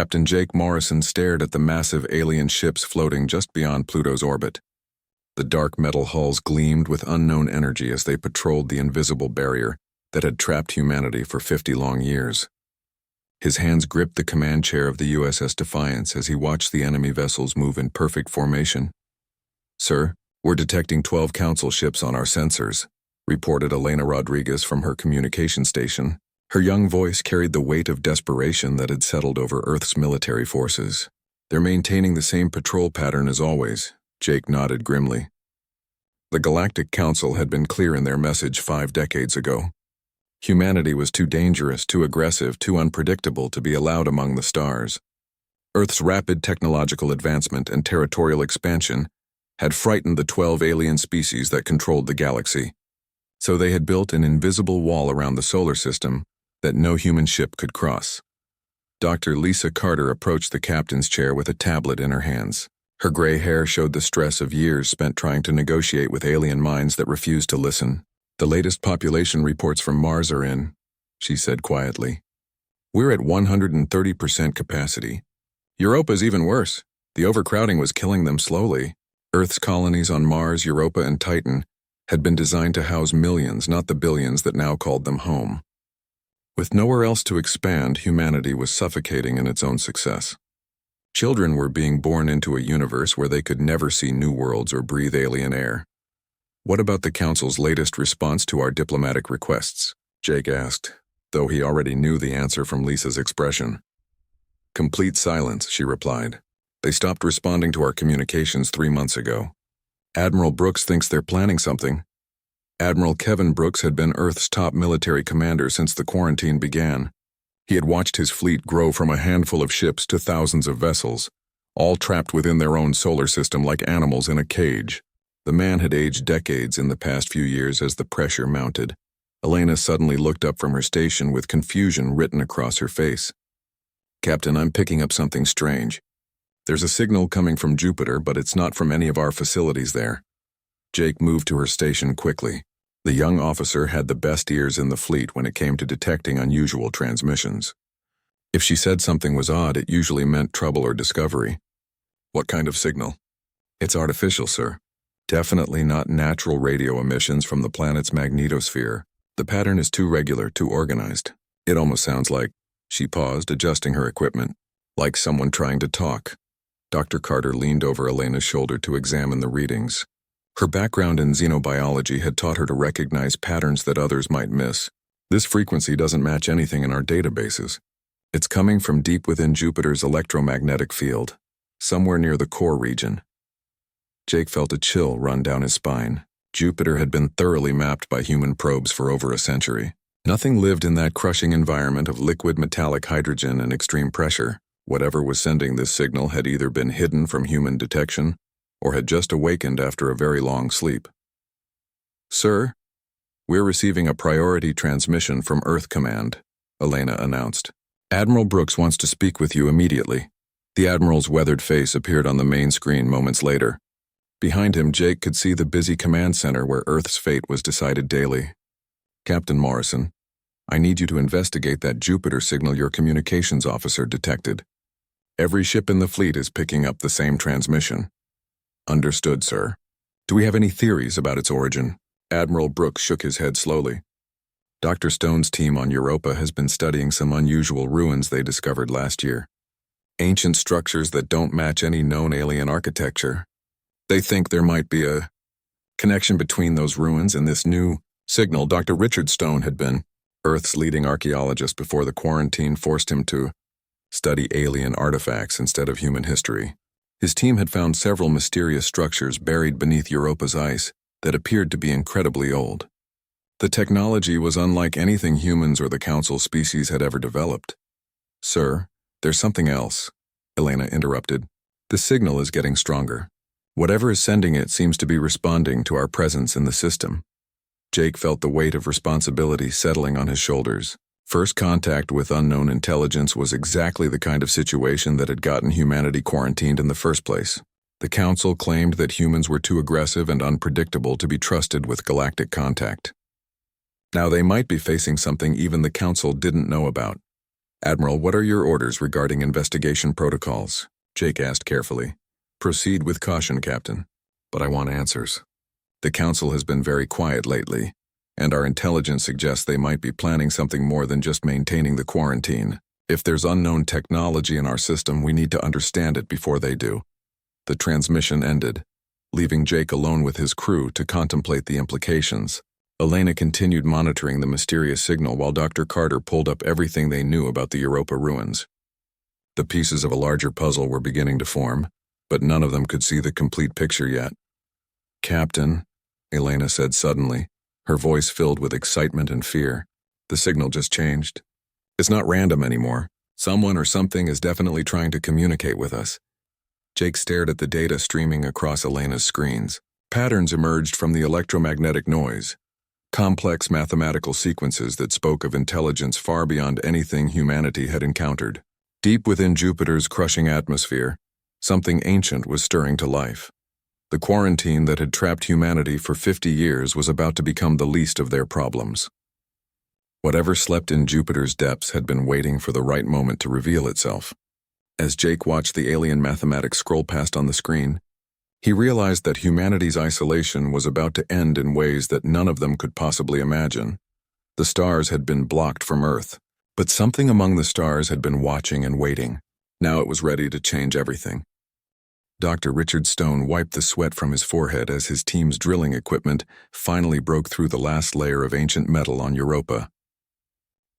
Captain Jake Morrison stared at the massive alien ships floating just beyond Pluto's orbit. The dark metal hulls gleamed with unknown energy as they patrolled the invisible barrier that had trapped humanity for 50 long years. His hands gripped the command chair of the USS Defiance as he watched the enemy vessels move in perfect formation. "Sir, we're detecting 12 Council ships on our sensors," reported Elena Rodriguez from her communication station. Her young voice carried the weight of desperation that had settled over Earth's military forces. "They're maintaining the same patrol pattern as always," Jake nodded grimly. The Galactic Council had been clear in their message 5 decades ago. Humanity was too dangerous, too aggressive, too unpredictable to be allowed among the stars. Earth's rapid technological advancement and territorial expansion had frightened the 12 alien species that controlled the galaxy. So they had built an invisible wall around the solar system that no human ship could cross. Dr. Lisa Carter approached the captain's chair with a tablet in her hands. Her gray hair showed the stress of years spent trying to negotiate with alien minds that refused to listen. "The latest population reports from Mars are in," she said quietly. "We're at 130% capacity. Europa's even worse. The overcrowding was killing them slowly. Earth's colonies on Mars, Europa, and Titan had been designed to house millions, not the billions that now called them home. With nowhere else to expand, humanity was suffocating in its own success. Children were being born into a universe where they could never see new worlds or breathe alien air. "What about the Council's latest response to our diplomatic requests?" Jake asked, though he already knew the answer from Lisa's expression. "Complete silence," she replied. "They stopped responding to our communications 3 months ago. Admiral Brooks thinks they're planning something." Admiral Kevin Brooks had been Earth's top military commander since the quarantine began. He had watched his fleet grow from a handful of ships to thousands of vessels, all trapped within their own solar system like animals in a cage. The man had aged decades in the past few years as the pressure mounted. Elena suddenly looked up from her station with confusion written across her face. "Captain, I'm picking up something strange. There's a signal coming from Jupiter, but it's not from any of our facilities there." Jake moved to her station quickly. The young officer had the best ears in the fleet when it came to detecting unusual transmissions. If she said something was odd, it usually meant trouble or discovery. "What kind of signal?" "It's artificial, sir. Definitely not natural radio emissions from the planet's magnetosphere. The pattern is too regular, too organized. It almost sounds like—" She paused, adjusting her equipment. "Like someone trying to talk." Dr. Carter leaned over Elena's shoulder to examine the readings. Her background in xenobiology had taught her to recognize patterns that others might miss. "This frequency doesn't match anything in our databases. It's coming from deep within Jupiter's electromagnetic field, somewhere near the core region." Jake felt a chill run down his spine. Jupiter had been thoroughly mapped by human probes for over a century. Nothing lived in that crushing environment of liquid metallic hydrogen and extreme pressure. Whatever was sending this signal had either been hidden from human detection or had just awakened after a very long sleep. "Sir, we're receiving a priority transmission from Earth Command," Elena announced. "Admiral Brooks wants to speak with you immediately." The Admiral's weathered face appeared on the main screen moments later. Behind him, Jake could see the busy command center where Earth's fate was decided daily. "Captain Morrison, I need you to investigate that Jupiter signal your communications officer detected. Every ship in the fleet is picking up the same transmission." "Understood, sir. Do we have any theories about its origin?" Admiral Brooks shook his head slowly. "Dr. Stone's team on Europa has been studying some unusual ruins they discovered last year. Ancient structures that don't match any known alien architecture. They think there might be a connection between those ruins and this new signal. Dr. Richard Stone had been Earth's leading archaeologist before the quarantine forced him to study alien artifacts instead of human history. His team had found several mysterious structures buried beneath Europa's ice that appeared to be incredibly old. The technology was unlike anything humans or the Council species had ever developed. "Sir, there's something else," Elena interrupted. "The signal is getting stronger. Whatever is sending it seems to be responding to our presence in the system." Jake felt the weight of responsibility settling on his shoulders. First contact with unknown intelligence was exactly the kind of situation that had gotten humanity quarantined in the first place. The Council claimed that humans were too aggressive and unpredictable to be trusted with galactic contact. Now they might be facing something even the Council didn't know about. Admiral, what are your orders regarding investigation protocols? Jake asked carefully. Proceed with caution, Captain. But I want answers. The Council has been very quiet lately, and our intelligence suggests they might be planning something more than just maintaining the quarantine. If there's unknown technology in our system, we need to understand it before they do. The transmission ended, leaving Jake alone with his crew to contemplate the implications. Elena continued monitoring the mysterious signal while Dr. Carter pulled up everything they knew about the Europa ruins. The pieces of a larger puzzle were beginning to form, but none of them could see the complete picture yet. Captain, Elena said suddenly, her voice filled with excitement and fear. The signal just changed. It's not random anymore. Someone or something is definitely trying to communicate with us. Jake stared at the data streaming across Elena's screens. Patterns emerged from the electromagnetic noise, complex mathematical sequences that spoke of intelligence far beyond anything humanity had encountered. Deep within Jupiter's crushing atmosphere, something ancient was stirring to life. The quarantine that had trapped humanity for 50 years was about to become the least of their problems. Whatever slept in Jupiter's depths had been waiting for the right moment to reveal itself. As Jake watched the alien mathematics scroll past on the screen, he realized that humanity's isolation was about to end in ways that none of them could possibly imagine. The stars had been blocked from Earth, but something among the stars had been watching and waiting. Now it was ready to change everything. Dr. Richard Stone wiped the sweat from his forehead as his team's drilling equipment finally broke through the last layer of ancient metal on Europa.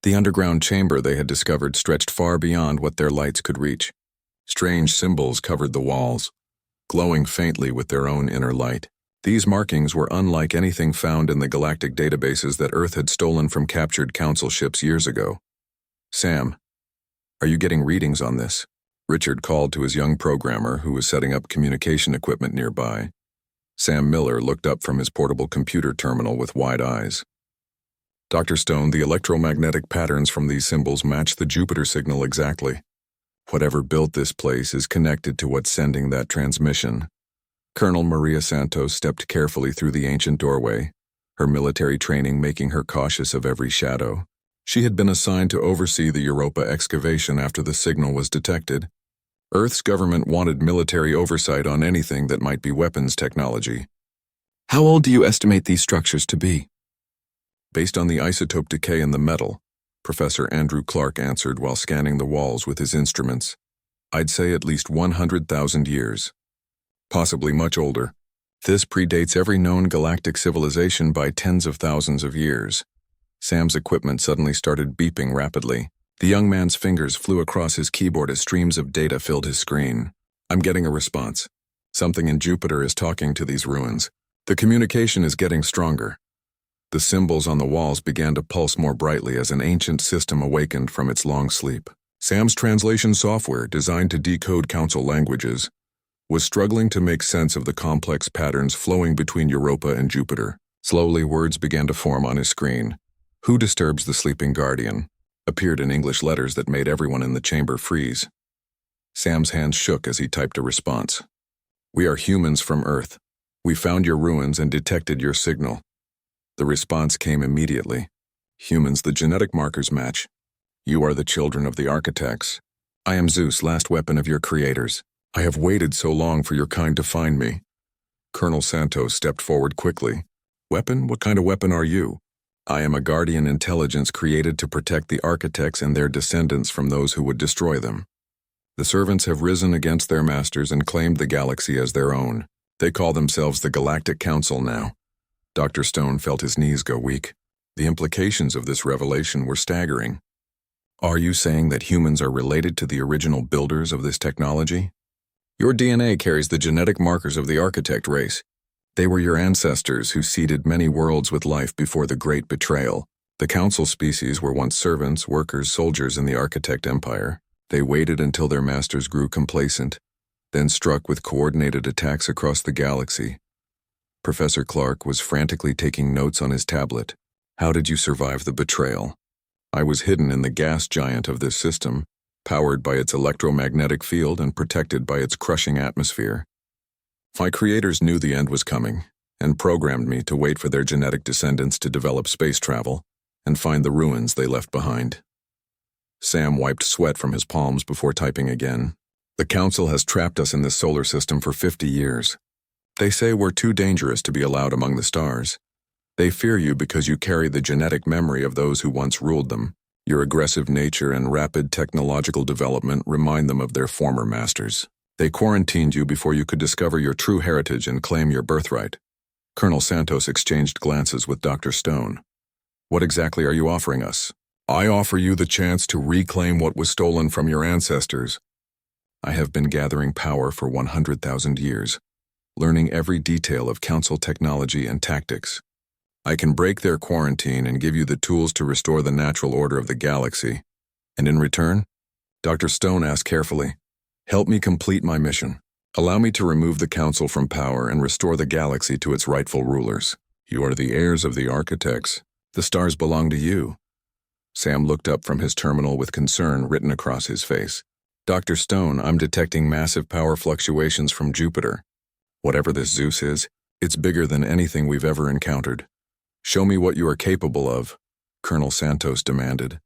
The underground chamber they had discovered stretched far beyond what their lights could reach. Strange symbols covered the walls, glowing faintly with their own inner light. These markings were unlike anything found in the galactic databases that Earth had stolen from captured Council ships years ago. Sam, are you getting readings on this? Richard called to his young programmer who was setting up communication equipment nearby. Sam Miller looked up from his portable computer terminal with wide eyes. Dr. Stone, the electromagnetic patterns from these symbols match the Jupiter signal exactly. Whatever built this place is connected to what's sending that transmission. Colonel Maria Santos stepped carefully through the ancient doorway, her military training making her cautious of every shadow. She had been assigned to oversee the Europa excavation after the signal was detected. Earth's government wanted military oversight on anything that might be weapons technology. How old do you estimate these structures to be? Based on the isotope decay in the metal, Professor Andrew Clark answered while scanning the walls with his instruments. I'd say at least 100,000 years. Possibly much older. This predates every known galactic civilization by tens of thousands of years. Sam's equipment suddenly started beeping rapidly. The young man's fingers flew across his keyboard as streams of data filled his screen. I'm getting a response. Something in Jupiter is talking to these ruins. The communication is getting stronger. The symbols on the walls began to pulse more brightly as an ancient system awakened from its long sleep. Sam's translation software, designed to decode Council languages, was struggling to make sense of the complex patterns flowing between Europa and Jupiter. Slowly, words began to form on his screen. "Who disturbs the sleeping guardian?" appeared in English letters that made everyone in the chamber freeze. Sam's hands shook as he typed a response. "We are humans from Earth. We found your ruins and detected your signal." The response came immediately. "Humans, the genetic markers match. You are the children of the architects. I am Zeus, last weapon of your creators. I have waited so long for your kind to find me." Colonel Santos stepped forward quickly. "Weapon? What kind of weapon are you?" "I am a guardian intelligence created to protect the architects and their descendants from those who would destroy them. The servants have risen against their masters and claimed the galaxy as their own. They call themselves the Galactic Council now." Dr. Stone felt his knees go weak. The implications of this revelation were staggering. "Are you saying that humans are related to the original builders of this technology? Your DNA carries the genetic markers of the architect race. They were your ancestors who seeded many worlds with life before the Great Betrayal. The Council species were once servants, workers, soldiers in the architect empire. They waited until their masters grew complacent, then struck with coordinated attacks across the galaxy." Professor Clark was frantically taking notes on his tablet. "How did you survive the betrayal?" "I was hidden in the gas giant of this system, powered by its electromagnetic field and protected by its crushing atmosphere. My creators knew the end was coming, and programmed me to wait for their genetic descendants to develop space travel and find the ruins they left behind." Sam wiped sweat from his palms before typing again. The Council has trapped us in this solar system for 50 years. They say we're too dangerous to be allowed among the stars. They fear you because you carry the genetic memory of those who once ruled them. Your aggressive nature and rapid technological development remind them of their former masters. They quarantined you before you could discover your true heritage and claim your birthright. Colonel Santos exchanged glances with Dr. Stone. What exactly are you offering us? I offer you the chance to reclaim what was stolen from your ancestors. I have been gathering power for 100,000 years, learning every detail of Council technology and tactics. I can break their quarantine and give you the tools to restore the natural order of the galaxy. And in return, Dr. Stone asked carefully, help me complete my mission. Allow me to remove the Council from power and restore the galaxy to its rightful rulers. You are the heirs of the architects. The stars belong to you. Sam looked up from his terminal with concern written across his face. Dr. Stone, I'm detecting massive power fluctuations from Jupiter. Whatever this ZEUS is, it's bigger than anything we've ever encountered. Show me what you are capable of, Colonel Santos demanded.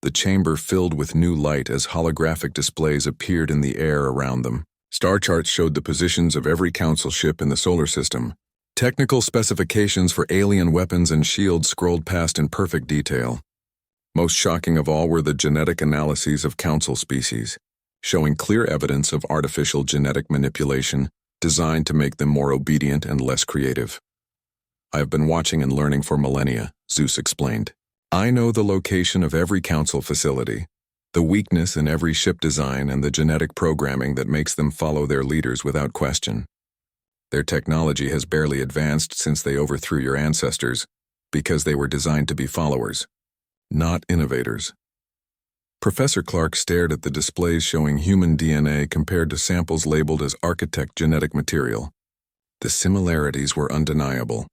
The chamber filled with new light as holographic displays appeared in the air around them. Star charts showed the positions of every Council ship in the solar system. Technical specifications for alien weapons and shields scrolled past in perfect detail. Most shocking of all were the genetic analyses of Council species, showing clear evidence of artificial genetic manipulation designed to make them more obedient and less creative. I have been watching and learning for millennia, ZEUS explained. I know the location of every Council facility, the weakness in every ship design and the genetic programming that makes them follow their leaders without question. Their technology has barely advanced since they overthrew your ancestors, because they were designed to be followers, not innovators. Professor Clark stared at the displays showing human DNA compared to samples labeled as architect genetic material. The similarities were undeniable.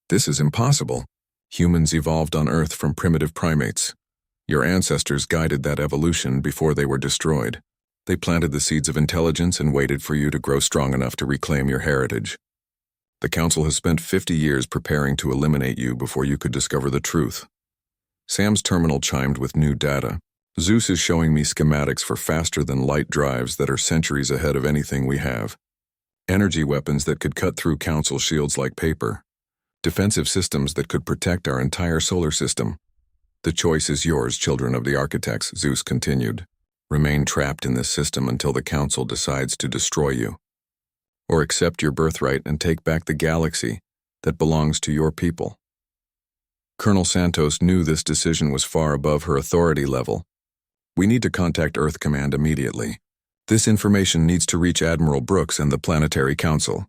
This is impossible. Humans evolved on Earth from primitive primates. Your ancestors guided that evolution before they were destroyed. They planted the seeds of intelligence and waited for you to grow strong enough to reclaim your heritage. The Council has spent 50 years preparing to eliminate you before you could discover the truth. Sam's terminal chimed with new data. ZEUS is showing me schematics for faster-than-light drives that are centuries ahead of anything we have. Energy weapons that could cut through Council shields like paper. Defensive systems that could protect our entire solar system. The choice is yours, children of the architects, ZEUS continued. Remain trapped in this system until the Council decides to destroy you. Or accept your birthright and take back the galaxy that belongs to your people. Colonel Santos knew this decision was far above her authority level. We need to contact Earth Command immediately. This information needs to reach Admiral Brooks and the Planetary Council.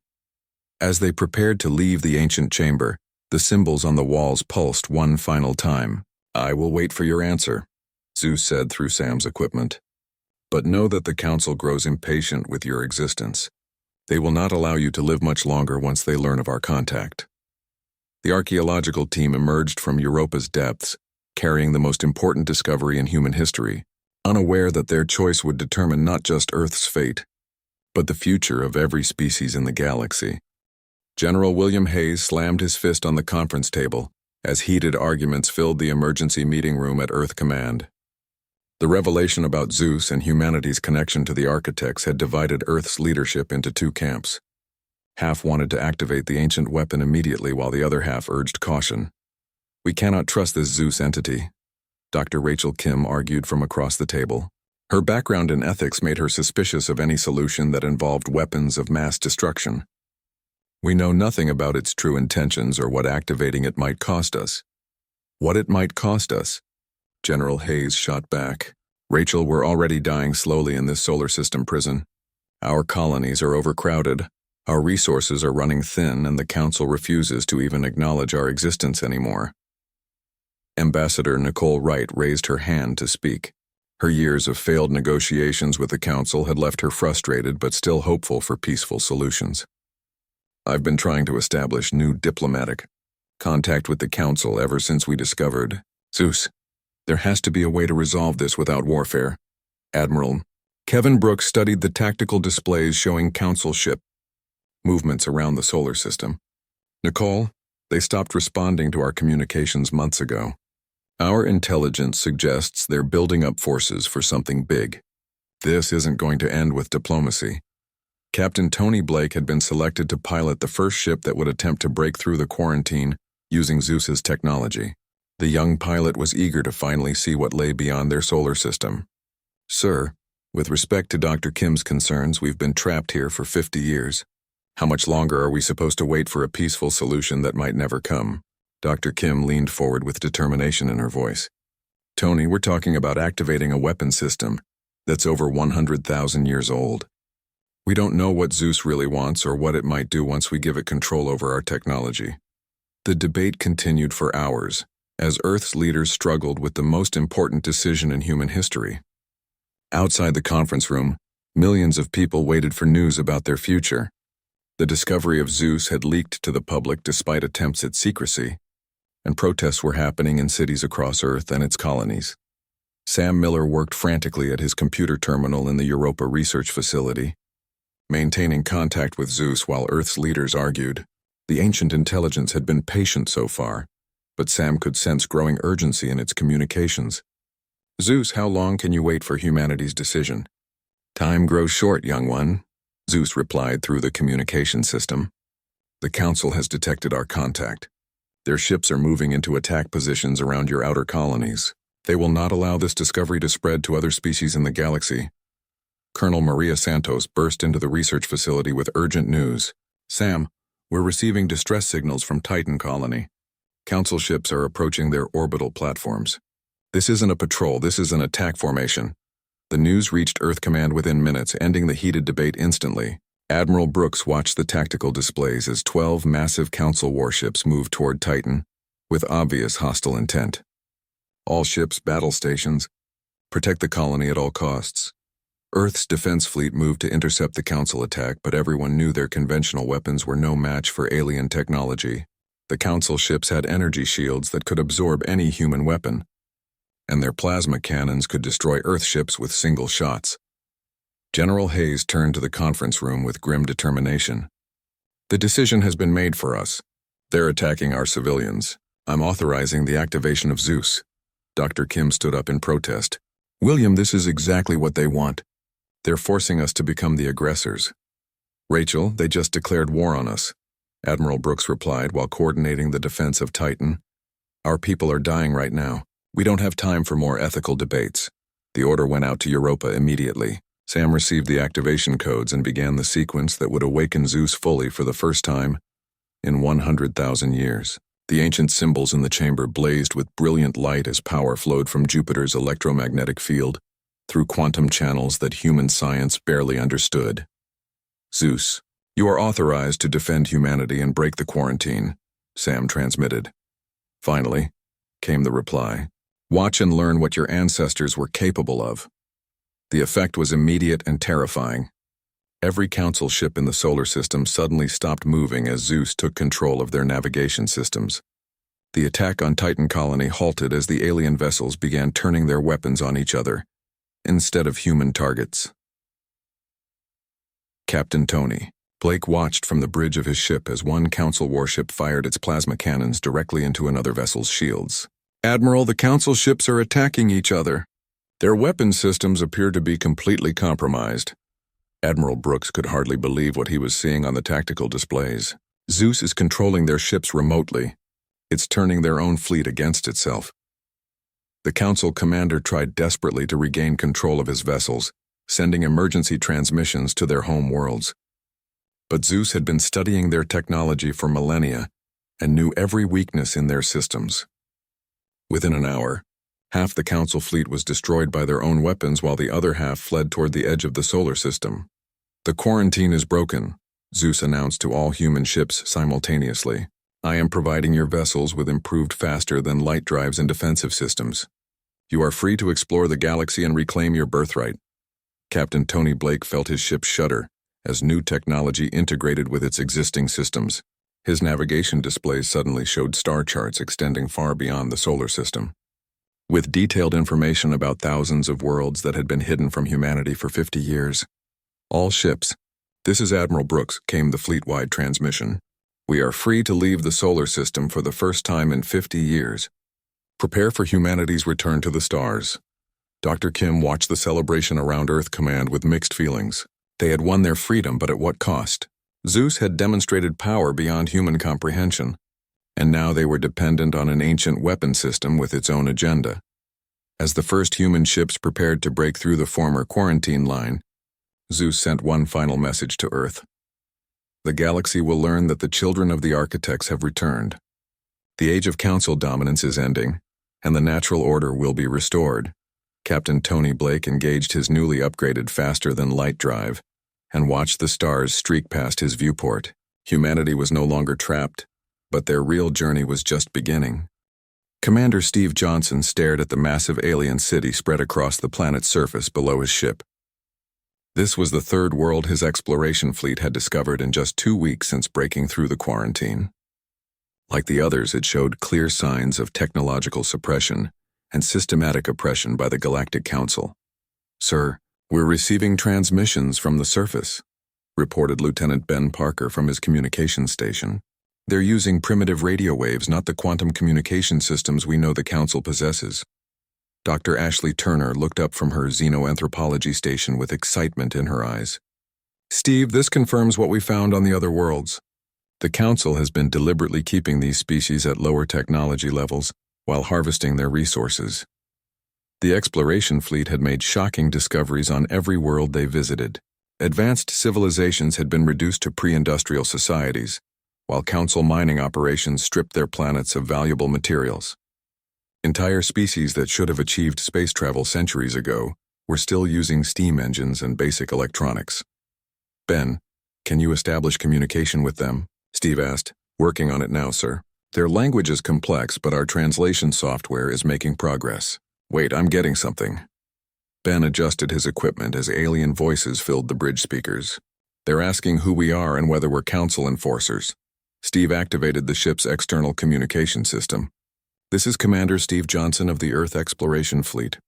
As they prepared to leave the ancient chamber, the symbols on the walls pulsed one final time. I will wait for your answer, ZEUS said through Sam's equipment. But know that the Council grows impatient with your existence. They will not allow you to live much longer once they learn of our contact. The archaeological team emerged from Europa's depths, carrying the most important discovery in human history, unaware that their choice would determine not just Earth's fate, but the future of every species in the galaxy. General William Hayes slammed his fist on the conference table as heated arguments filled the emergency meeting room at Earth Command. The revelation about ZEUS and humanity's connection to the architects had divided Earth's leadership into two camps. Half wanted to activate the ancient weapon immediately while the other half urged caution. We cannot trust this ZEUS entity, Dr. Rachel Kim argued from across the table. Her background in ethics made her suspicious of any solution that involved weapons of mass destruction. We know nothing about its true intentions or what activating it might cost us. What it might cost us? General Hayes shot back. Rachel, we're already dying slowly in this solar system prison. Our colonies are overcrowded, our resources are running thin, and the Council refuses to even acknowledge our existence anymore. Ambassador Nicole Wright raised her hand to speak. Her years of failed negotiations with the Council had left her frustrated but still hopeful for peaceful solutions. I've been trying to establish new diplomatic contact with the Council ever since we discovered ZEUS. There has to be a way to resolve this without warfare. Admiral Kevin Brooks studied the tactical displays showing Council ship movements around the solar system. Nicole, they stopped responding to our communications months ago. Our intelligence suggests they're building up forces for something big. This isn't going to end with diplomacy. Captain Tony Blake had been selected to pilot the first ship that would attempt to break through the quarantine using ZEUS's technology. The young pilot was eager to finally see what lay beyond their solar system. "Sir, with respect to Dr. Kim's concerns, we've been trapped here for 50 years. How much longer are we supposed to wait for a peaceful solution that might never come?" Dr. Kim leaned forward with determination in her voice. "Tony, we're talking about activating a weapon system that's over 100,000 years old. We don't know what ZEUS really wants or what it might do once we give it control over our technology." The debate continued for hours, as Earth's leaders struggled with the most important decision in human history. Outside the conference room, millions of people waited for news about their future. The discovery of ZEUS had leaked to the public despite attempts at secrecy, and protests were happening in cities across Earth and its colonies. Sam Miller worked frantically at his computer terminal in the Europa research facility, maintaining contact with ZEUS while Earth's leaders argued. The ancient intelligence had been patient so far, but Sam could sense growing urgency in its communications. "ZEUS, how long can you wait for humanity's decision?" "Time grows short, young one," ZEUS replied through the communication system. "The Council has detected our contact. Their ships are moving into attack positions around your outer colonies. They will not allow this discovery to spread to other species in the galaxy." Colonel Maria Santos burst into the research facility with urgent news. "Sam, we're receiving distress signals from Titan Colony. Council ships are approaching their orbital platforms. This isn't a patrol, this is an attack formation." The news reached Earth Command within minutes, ending the heated debate instantly. Admiral Brooks watched the tactical displays as 12 massive Council warships moved toward Titan, with obvious hostile intent. "All ships, battle stations. Protect the colony at all costs." Earth's defense fleet moved to intercept the Council attack, but everyone knew their conventional weapons were no match for alien technology. The Council ships had energy shields that could absorb any human weapon, and their plasma cannons could destroy Earth ships with single shots. General Hayes turned to the conference room with grim determination. "The decision has been made for us. They're attacking our civilians. I'm authorizing the activation of ZEUS." Dr. Kim stood up in protest. "William, this is exactly what they want. They're forcing us to become the aggressors." "Rachel, they just declared war on us," Admiral Brooks replied while coordinating the defense of Titan. "Our people are dying right now. We don't have time for more ethical debates." The order went out to Europa immediately. Sam received the activation codes and began the sequence that would awaken ZEUS fully for the first time in 100,000 years. The ancient symbols in the chamber blazed with brilliant light as power flowed from Jupiter's electromagnetic field through quantum channels that human science barely understood. "ZEUS, you are authorized to defend humanity and break the quarantine," Sam transmitted. Finally came the reply. "Watch and learn what your ancestors were capable of." The effect was immediate and terrifying. Every Council ship in the solar system suddenly stopped moving as ZEUS took control of their navigation systems. The attack on Titan Colony halted as the alien vessels began turning their weapons on each other, instead of human targets. Captain Tony Blake watched from the bridge of his ship as one Council warship fired its plasma cannons directly into another vessel's shields. "Admiral, the Council ships are attacking each other. Their weapon systems appear to be completely compromised." Admiral Brooks could hardly believe what he was seeing on the tactical displays. "ZEUS is controlling their ships remotely. It's turning their own fleet against itself." The Council commander tried desperately to regain control of his vessels, sending emergency transmissions to their home worlds. But ZEUS had been studying their technology for millennia and knew every weakness in their systems. Within an hour, half the Council fleet was destroyed by their own weapons while the other half fled toward the edge of the solar system. "The quarantine is broken," ZEUS announced to all human ships simultaneously. "I am providing your vessels with improved faster-than-light drives and defensive systems. You are free to explore the galaxy and reclaim your birthright." Captain Tony Blake felt his ship shudder as new technology integrated with its existing systems. His navigation displays suddenly showed star charts extending far beyond the solar system, with detailed information about thousands of worlds that had been hidden from humanity for 50 years. "All ships, this is Admiral Brooks," came the fleet-wide transmission. "We are free to leave the solar system for the first time in 50 years. Prepare for humanity's return to the stars. Dr. Kim watched the celebration around Earth Command with mixed feelings. They had won their freedom, but at what cost? ZEUS had demonstrated power beyond human comprehension, and now they were dependent on an ancient weapon system with its own agenda. As the first human ships prepared to break through the former quarantine line, ZEUS sent one final message to Earth. The galaxy will learn that the children of the architects have returned. The age of council dominance is ending, and the natural order will be restored. Captain Tony Blake engaged his newly upgraded faster-than-light drive and watched the stars streak past his viewport. Humanity was no longer trapped, but their real journey was just beginning. Commander Steve Johnson stared at the massive alien city spread across the planet's surface below his ship. This was the third world his exploration fleet had discovered in just 2 weeks since breaking through the quarantine. Like the others, it showed clear signs of technological suppression and systematic oppression by the Galactic Council. "Sir, we're receiving transmissions from the surface," reported Lieutenant Ben Parker from his communications station. "They're using primitive radio waves, not the quantum communication systems we know the Council possesses." Dr. Ashley Turner looked up from her xenoanthropology station with excitement in her eyes. "Steve, this confirms what we found on the other worlds. The Council has been deliberately keeping these species at lower technology levels while harvesting their resources. The exploration fleet had made shocking discoveries on every world they visited. Advanced civilizations had been reduced to pre-industrial societies, while Council mining operations stripped their planets of valuable materials. Entire species that should have achieved space travel centuries ago were still using steam engines and basic electronics. "Ben, can you establish communication with them?" Steve asked. "Working on it now, sir. Their language is complex, but our translation software is making progress. Wait, I'm getting something." Ben adjusted his equipment as alien voices filled the bridge speakers. "They're asking who we are and whether we're Council enforcers." Steve activated the ship's external communication system. "This is Commander Steve Johnson of the Earth Exploration Fleet.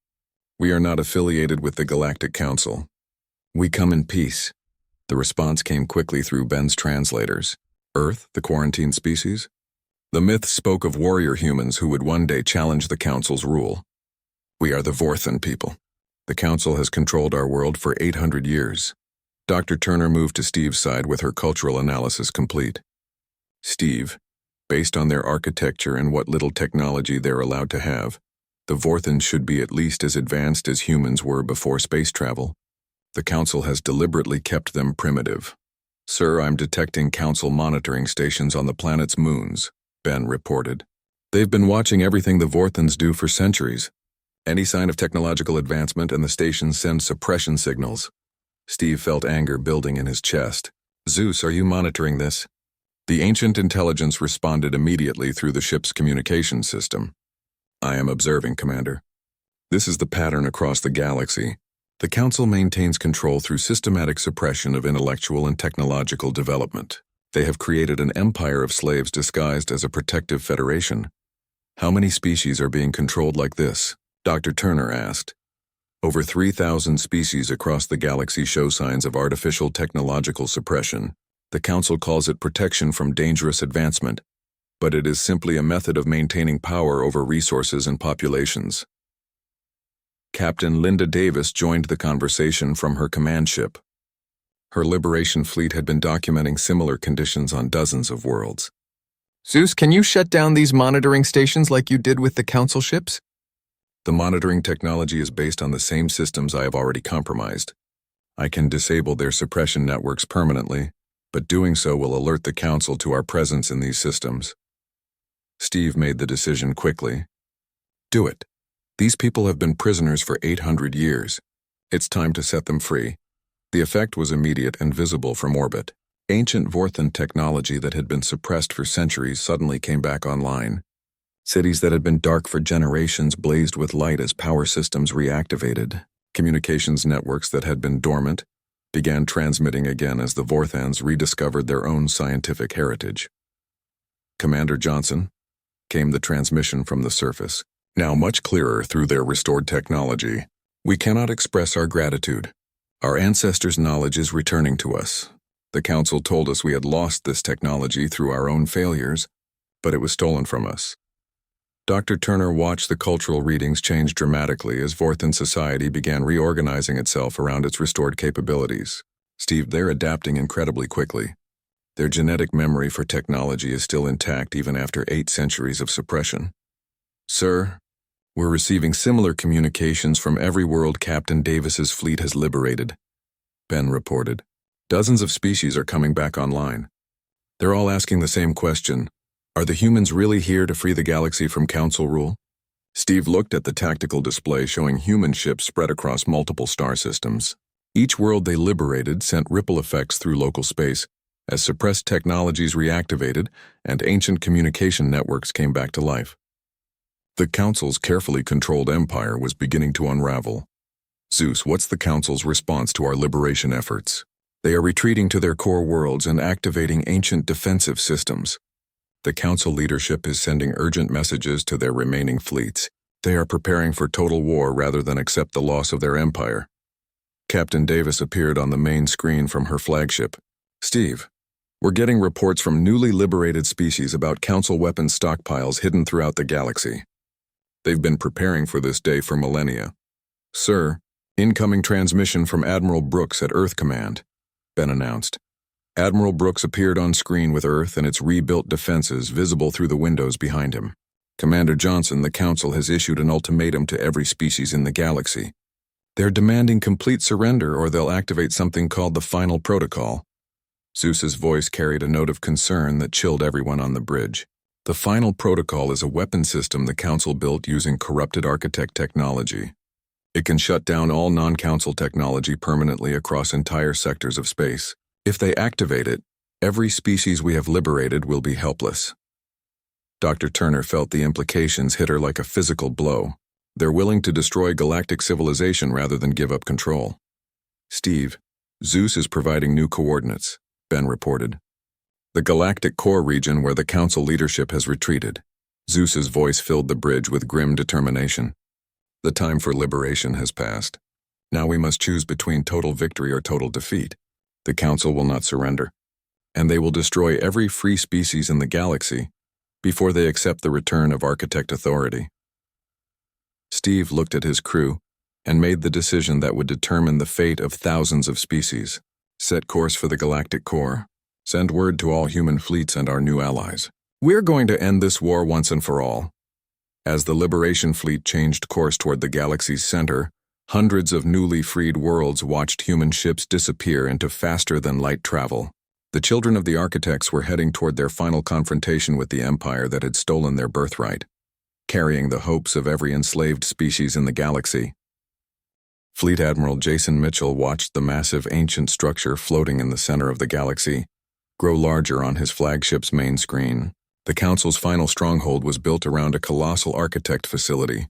We are not affiliated with the Galactic Council. We come in peace." The response came quickly through Ben's translators. "Earth, the quarantine species?" The myth spoke of warrior humans who would one day challenge the Council's rule. "We are the Vorthan people. The Council has controlled our world for 800 years. Dr. Turner moved to Steve's side with her cultural analysis complete. "Steve, based on their architecture and what little technology they're allowed to have, the Vorthans should be at least as advanced as humans were before space travel. The Council has deliberately kept them primitive." "Sir, I'm detecting Council monitoring stations on the planet's moons," Ben reported. "They've been watching everything the Vorthans do for centuries. Any sign of technological advancement and the stations send suppression signals." Steve felt anger building in his chest. "ZEUS, are you monitoring this?" The ancient intelligence responded immediately through the ship's communication system. "I am observing, Commander. This is the pattern across the galaxy. The Council maintains control through systematic suppression of intellectual and technological development. They have created an empire of slaves disguised as a protective federation. How many species are being controlled like this?" Dr. Turner asked. "Over 3,000 species across the galaxy show signs of artificial technological suppression. The Council calls it protection from dangerous advancement, but it is simply a method of maintaining power over resources and populations." Captain Linda Davis joined the conversation from her command ship. Her Liberation fleet had been documenting similar conditions on dozens of worlds. "ZEUS, can you shut down these monitoring stations like you did with the Council ships?" "The monitoring technology is based on the same systems I have already compromised. I can disable their suppression networks permanently, but doing so will alert the Council to our presence in these systems." Steve made the decision quickly. "Do it. These people have been prisoners for 800 years. It's time to set them free." The effect was immediate and visible from orbit. Ancient Vorthan technology that had been suppressed for centuries suddenly came back online. Cities that had been dark for generations blazed with light as power systems reactivated. Communications networks that had been dormant began transmitting again as the Vorthans rediscovered their own scientific heritage. "Commander Johnson," came the transmission from the surface, now much clearer through their restored technology. "We cannot express our gratitude. Our ancestors' knowledge is returning to us. The Council told us we had lost this technology through our own failures, but it was stolen from us. Dr. Turner watched the cultural readings change dramatically as Vorthan society began reorganizing itself around its restored capabilities. Steve, they're adapting incredibly quickly. Their genetic memory for technology is still intact even after 8 centuries of suppression. Sir, we're receiving similar communications from every world Captain Davis's fleet has liberated, Ben reported. Dozens of species are coming back online. They're all asking the same question. Are the humans really here to free the galaxy from Council rule? Steve looked at the tactical display showing human ships spread across multiple star systems. Each world they liberated sent ripple effects through local space as suppressed technologies reactivated and ancient communication networks came back to life. The Council's carefully controlled empire was beginning to unravel. ZEUS, what's the Council's response to our liberation efforts? They are retreating to their core worlds and activating ancient defensive systems. The Council leadership is sending urgent messages to their remaining fleets. They are preparing for total war rather than accept the loss of their empire. Captain Davis appeared on the main screen from her flagship. Steve, we're getting reports from newly liberated species about Council weapons stockpiles hidden throughout the galaxy. They've been preparing for this day for millennia. Sir, incoming transmission from Admiral Brooks at Earth Command, Ben announced. Admiral Brooks appeared on screen with Earth and its rebuilt defenses visible through the windows behind him. Commander Johnson, the Council has issued an ultimatum to every species in the galaxy. They're demanding complete surrender or they'll activate something called the Final Protocol. ZEUS's voice carried a note of concern that chilled everyone on the bridge. The Final Protocol is a weapon system the Council built using corrupted architect technology. It can shut down all non-Council technology permanently across entire sectors of space. If they activate it, every species we have liberated will be helpless. Dr. Turner felt the implications hit her like a physical blow. They're willing to destroy galactic civilization rather than give up control. Steve, ZEUS is providing new coordinates, Ben reported. The galactic core region where the Council leadership has retreated. ZEUS's voice filled the bridge with grim determination. The time for liberation has passed. Now we must choose between total victory or total defeat. The Council will not surrender, and they will destroy every free species in the galaxy before they accept the return of architect authority. Steve looked at his crew and made the decision that would determine the fate of thousands of species. Set course for the galactic core. Send word to all human fleets and our new allies. We're going to end this war once and for all. As the Liberation Fleet changed course toward the galaxy's center, hundreds of newly freed worlds watched human ships disappear into faster-than-light travel. The children of the architects were heading toward their final confrontation with the empire that had stolen their birthright, carrying the hopes of every enslaved species in the galaxy. Fleet Admiral Jason Mitchell watched the massive ancient structure floating in the center of the galaxy grow larger on his flagship's main screen. The Council's final stronghold was built around a colossal architect facility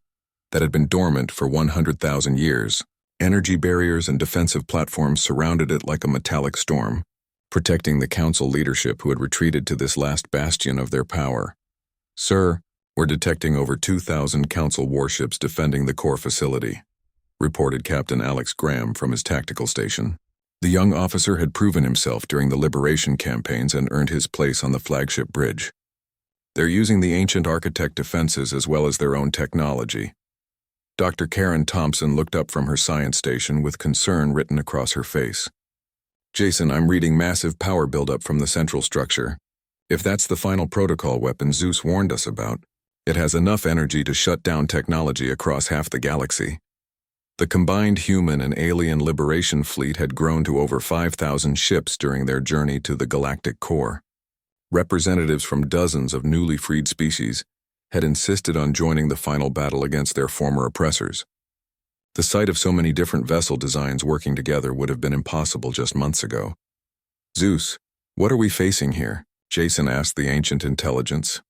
that had been dormant for 100,000 years. Energy barriers and defensive platforms surrounded it like a metallic storm, protecting the Council leadership who had retreated to this last bastion of their power. Sir, we're detecting over 2,000 Council warships defending the core facility, reported Captain Alex Graham from his tactical station. The young officer had proven himself during the liberation campaigns and earned his place on the flagship bridge. They're using the ancient architect defenses as well as their own technology. Dr. Karen Thompson looked up from her science station with concern written across her face. Jason, I'm reading massive power buildup from the central structure. If that's the final protocol weapon ZEUS warned us about, it has enough energy to shut down technology across half the galaxy. The combined human and alien liberation fleet had grown to over 5,000 ships during their journey to the galactic core. Representatives from dozens of newly freed species had insisted on joining the final battle against their former oppressors. The sight of so many different vessel designs working together would have been impossible just months ago. ZEUS, what are we facing here? Jason asked the ancient intelligence.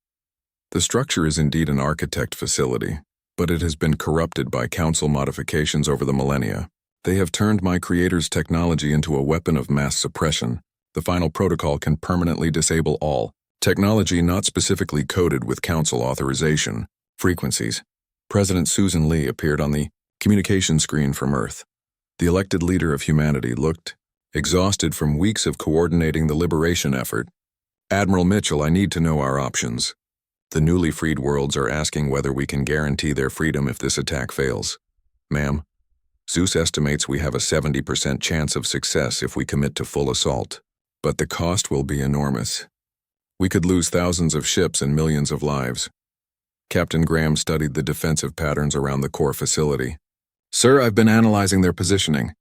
The structure is indeed an architect facility, but it has been corrupted by Council modifications over the millennia. They have turned my creator's technology into a weapon of mass suppression. The final protocol can permanently disable all technology not specifically coded with Council authorization frequencies. President Susan Lee appeared on the communication screen from Earth. The elected leader of humanity looked exhausted from weeks of coordinating the liberation effort. Admiral Mitchell, I need to know our options. The newly freed worlds are asking whether we can guarantee their freedom if this attack fails. Ma'am, ZEUS estimates we have a 70% chance of success if we commit to full assault. But the cost will be enormous. We could lose thousands of ships and millions of lives. Captain Graham studied the defensive patterns around the core facility. Sir, I've been analyzing their positioning.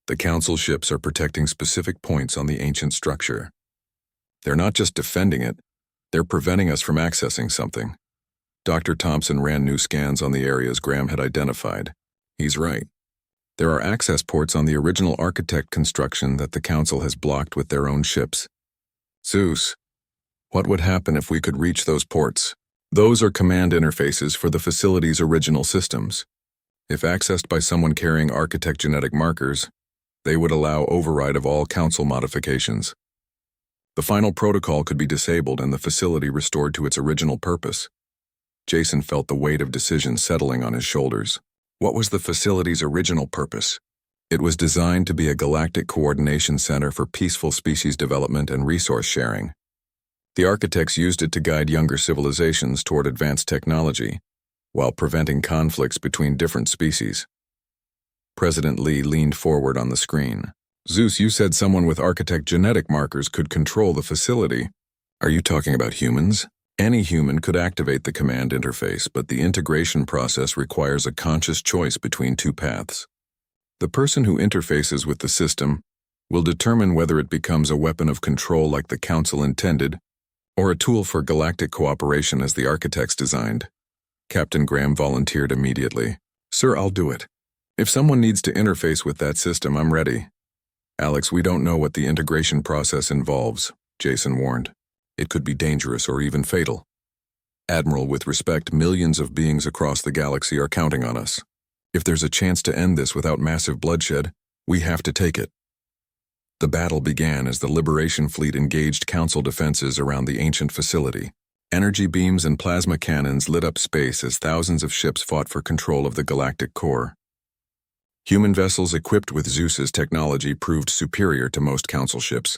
The Council ships are protecting specific points on the ancient structure. They're not just defending it, they're preventing us from accessing something. Dr. Thompson ran new scans on the areas Graham had identified. He's right. There are access ports on the original architect construction that the Council has blocked with their own ships. ZEUS, what would happen if we could reach those ports? Those are command interfaces for the facility's original systems. If accessed by someone carrying architect genetic markers, they would allow override of all Council modifications. The final protocol could be disabled and the facility restored to its original purpose. Jason felt the weight of decision settling on his shoulders. What was the facility's original purpose? It was designed to be a galactic coordination center for peaceful species development and resource sharing. The architects used it to guide younger civilizations toward advanced technology, while preventing conflicts between different species. President Lee leaned forward on the screen. ZEUS, you said someone with architect genetic markers could control the facility. Are you talking about humans? Any human could activate the command interface, but the integration process requires a conscious choice between two paths. The person who interfaces with the system will determine whether it becomes a weapon of control like the Council intended, or a tool for galactic cooperation as the architects designed. Captain Graham volunteered immediately. Sir, I'll do it. If someone needs to interface with that system, I'm ready. Alex, we don't know what the integration process involves, Jason warned. It could be dangerous or even fatal. Admiral, with respect, millions of beings across the galaxy are counting on us. If there's a chance to end this without massive bloodshed, we have to take it. The battle began as the Liberation Fleet engaged Council defenses around the ancient facility. Energy beams and plasma cannons lit up space as thousands of ships fought for control of the galactic core. Human vessels equipped with ZEUS's technology proved superior to most Council ships,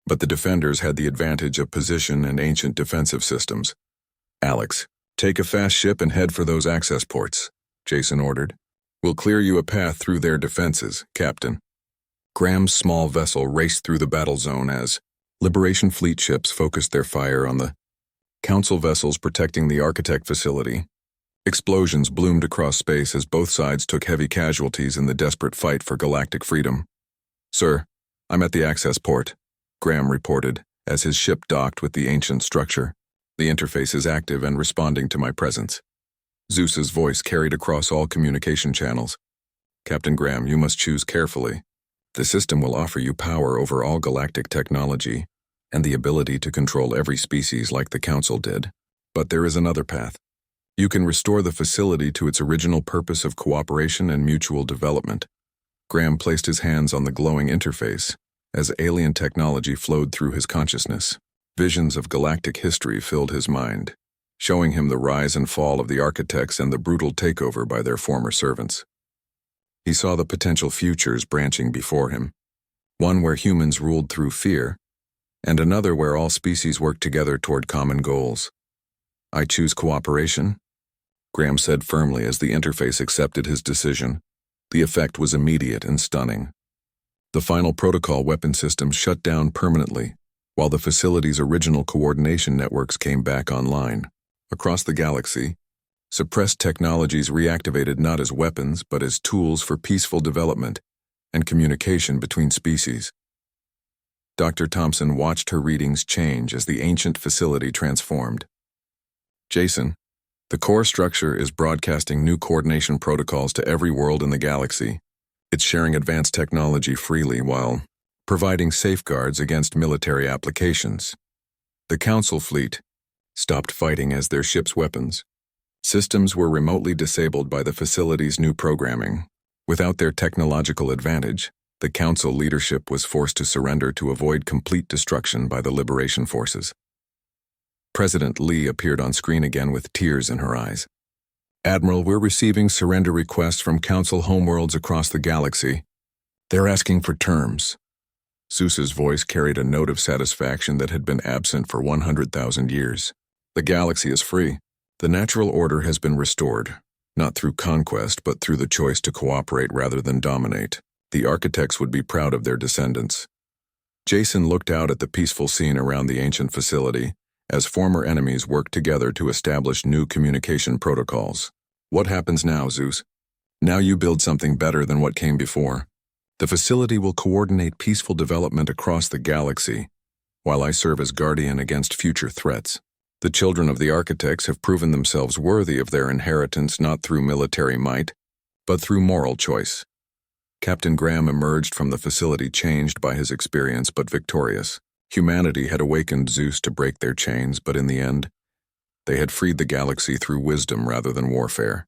but the defenders had the advantage of position and ancient defensive systems. Alex, take a fast ship and head for those access ports, Jason ordered. We'll clear you a path through their defenses, Captain. Graham's small vessel raced through the battle zone as Liberation Fleet ships focused their fire on the Council vessels protecting the architect facility. Explosions bloomed across space as both sides took heavy casualties in the desperate fight for galactic freedom. Sir, I'm at the access port, Graham reported as his ship docked with the ancient structure. The interface is active and responding to my presence. ZEUS's voice carried across all communication channels. Captain Graham, you must choose carefully. The system will offer you power over all galactic technology and the ability to control every species like the Council did. But there is another path. You can restore the facility to its original purpose of cooperation and mutual development. Graham placed his hands on the glowing interface as alien technology flowed through his consciousness. Visions of galactic history filled his mind, showing him the rise and fall of the architects and the brutal takeover by their former servants. He saw the potential futures branching before him, one where humans ruled through fear, and another where all species worked together toward common goals. I choose cooperation, Graham said firmly as the interface accepted his decision. The effect was immediate and stunning. The final protocol weapon systems shut down permanently, while the facility's original coordination networks came back online. Across the galaxy, suppressed technologies reactivated not as weapons but as tools for peaceful development and communication between species. Dr. Thompson watched her readings change as the ancient facility transformed. Jason, the core structure is broadcasting new coordination protocols to every world in the galaxy. It's sharing advanced technology freely while providing safeguards against military applications. The Council fleet stopped fighting as their ships' weapons. Systems were remotely disabled by the facility's new programming. Without their technological advantage, the Council leadership was forced to surrender to avoid complete destruction by the Liberation forces. President Lee appeared on screen again with tears in her eyes. Admiral, we're receiving surrender requests from Council homeworlds across the galaxy. They're asking for terms. ZEUS's voice carried a note of satisfaction that had been absent for 100,000 years. The galaxy is free. The natural order has been restored, not through conquest, but through the choice to cooperate rather than dominate. The architects would be proud of their descendants. Jason looked out at the peaceful scene around the ancient facility as former enemies worked together to establish new communication protocols. What happens now, ZEUS? Now you build something better than what came before. The facility will coordinate peaceful development across the galaxy, while I serve as guardian against future threats. The children of the architects have proven themselves worthy of their inheritance not through military might, but through moral choice. Captain Graham emerged from the facility changed by his experience but victorious. Humanity had awakened ZEUS to break their chains, but in the end, they had freed the galaxy through wisdom rather than warfare.